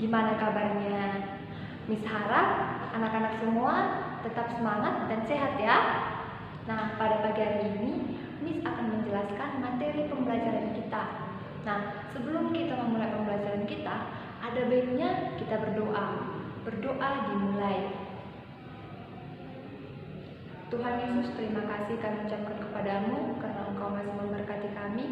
Gimana kabarnya? Miss harap anak-anak semua tetap semangat dan sehat ya. Nah, pada pagi hari ini Miss akan menjelaskan materi pembelajaran kita. Nah, sebelum kita memulai pembelajaran kita, ada baiknya kita berdoa. Berdoa dimulai. Tuhan Yesus, terima kasih kami ucapkan kepadamu karena Engkau masih memberkati kami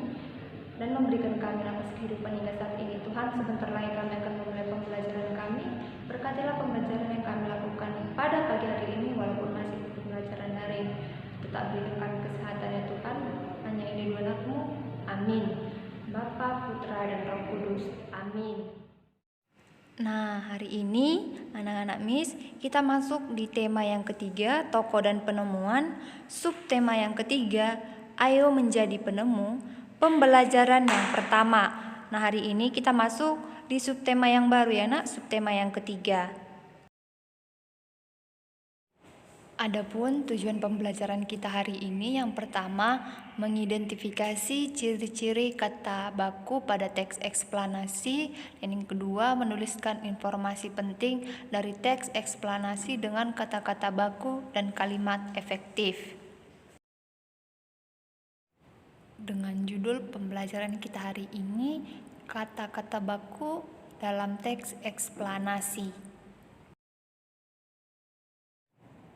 dan memberikan kami nafas kehidupan hingga saat ini. Tuhan, sebentar lagi kami akan memulai pembelajaran kami. Berkatilah pembelajaran yang kami lakukan pada pagi hari ini walaupun masih pembelajaran daring. Tetap berikan kami kesehatan ya Tuhan. Hanya ini dua anakmu. Amin. Bapa, Putra, dan Roh Kudus. Amin. Nah, hari ini anak-anak Miss kita masuk di tema yang ketiga, tokoh dan penemuan. Subtema yang ketiga, ayo menjadi penemu. Pembelajaran yang pertama. Nah, hari ini kita masuk di subtema yang baru ya nak, subtema yang ketiga. Adapun tujuan pembelajaran kita hari ini yang pertama, mengidentifikasi ciri-ciri kata baku pada teks eksplanasi, dan yang kedua, menuliskan informasi penting dari teks eksplanasi dengan kata-kata baku dan kalimat efektif. Dengan judul pembelajaran kita hari ini, kata-kata baku dalam teks eksplanasi.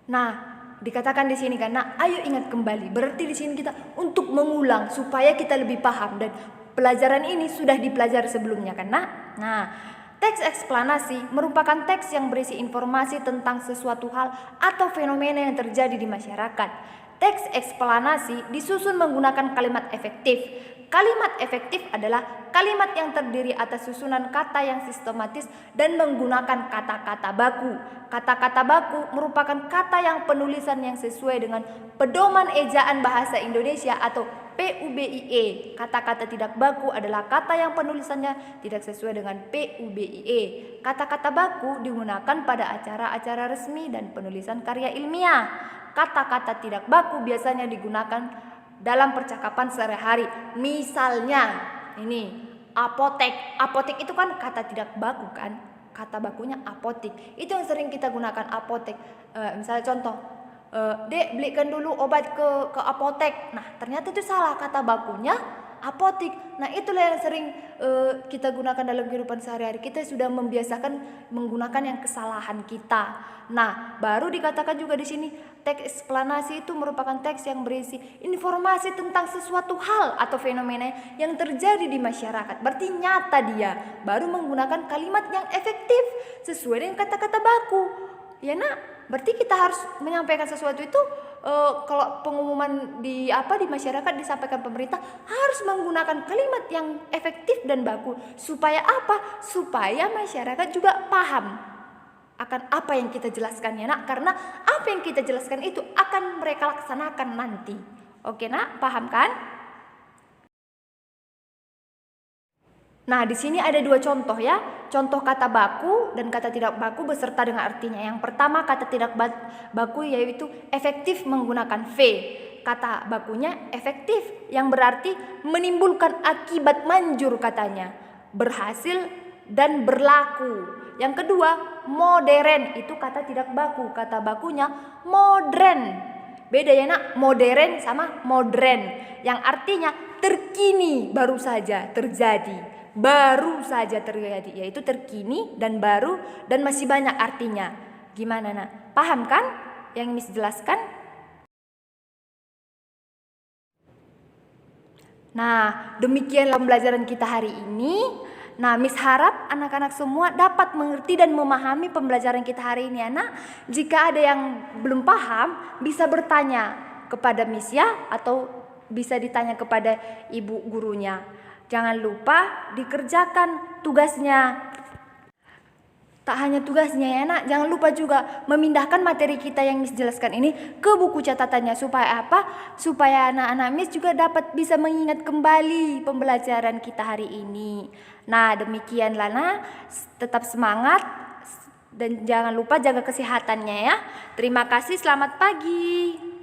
Nah, dikatakan di sini kan, nah, ayo ingat kembali. Berarti di sini kita untuk mengulang supaya kita lebih paham, dan pelajaran ini sudah dipelajari sebelumnya kan, Nah, teks eksplanasi merupakan teks yang berisi informasi tentang sesuatu hal atau fenomena yang terjadi di masyarakat. Teks eksplanasi disusun menggunakan kalimat efektif. Kalimat efektif adalah kalimat yang terdiri atas susunan kata yang sistematis dan menggunakan kata-kata baku. Kata-kata baku merupakan kata yang penulisan yang sesuai dengan Pedoman Ejaan Bahasa Indonesia atau PUBIE. Kata-kata tidak baku adalah kata yang penulisannya tidak sesuai dengan PUBIE. Kata-kata baku digunakan pada acara-acara resmi dan penulisan karya ilmiah. Kata-kata tidak baku biasanya digunakan dalam percakapan sehari-hari. Misalnya ini apotek. Apotek itu kan kata tidak baku kan? Kata bakunya apotik. Itu yang sering kita gunakan, apotek. Misalnya contoh, Dek belikan dulu obat ke apotek. Nah, ternyata itu salah, kata bakunya apotik. Nah, itulah yang sering kita gunakan dalam kehidupan sehari-hari. Kita sudah membiasakan menggunakan yang kesalahan kita. Nah, baru dikatakan juga di sini teks eksplanasi itu merupakan teks yang berisi informasi tentang sesuatu hal atau fenomena yang terjadi di masyarakat. Berarti nyata dia. Baru menggunakan kalimat yang efektif sesuai dengan kata-kata baku. Ya nak, berarti kita harus menyampaikan sesuatu itu kalau pengumuman di masyarakat disampaikan pemerintah harus menggunakan kalimat yang efektif dan baku. Supaya apa? Supaya masyarakat juga paham akan apa yang kita jelaskan ya nak. Karena apa yang kita jelaskan itu akan mereka laksanakan nanti. Oke nak, paham kan? Nah, di sini ada dua contoh ya. Contoh kata baku dan kata tidak baku beserta dengan artinya. Yang pertama, kata tidak baku yaitu efektif menggunakan V. Kata bakunya efektif yang berarti menimbulkan akibat manjur katanya. Berhasil dan berlaku. Yang kedua, modern. Itu kata tidak baku. Kata bakunya modern. Beda ya nak, modern sama modern. Yang artinya terkini, baru saja terjadi. Baru saja terjadi, yaitu terkini dan baru dan masih banyak artinya. Gimana nak? Paham kan yang Miss jelaskan? Nah, demikianlah pembelajaran kita hari ini. Nah, Miss harap anak-anak semua dapat mengerti dan memahami pembelajaran kita hari ini, anak. Jika ada yang belum paham, bisa bertanya kepada Miss ya, atau bisa ditanya kepada ibu gurunya. Jangan lupa dikerjakan tugasnya. Tak hanya tugasnya ya nak, jangan lupa juga memindahkan materi kita yang Miss jelaskan ini ke buku catatannya. Supaya apa? Supaya anak-anak Miss juga dapat bisa mengingat kembali pembelajaran kita hari ini. Nah, demikianlah nak, tetap semangat dan jangan lupa jaga kesehatannya ya. Terima kasih, selamat pagi.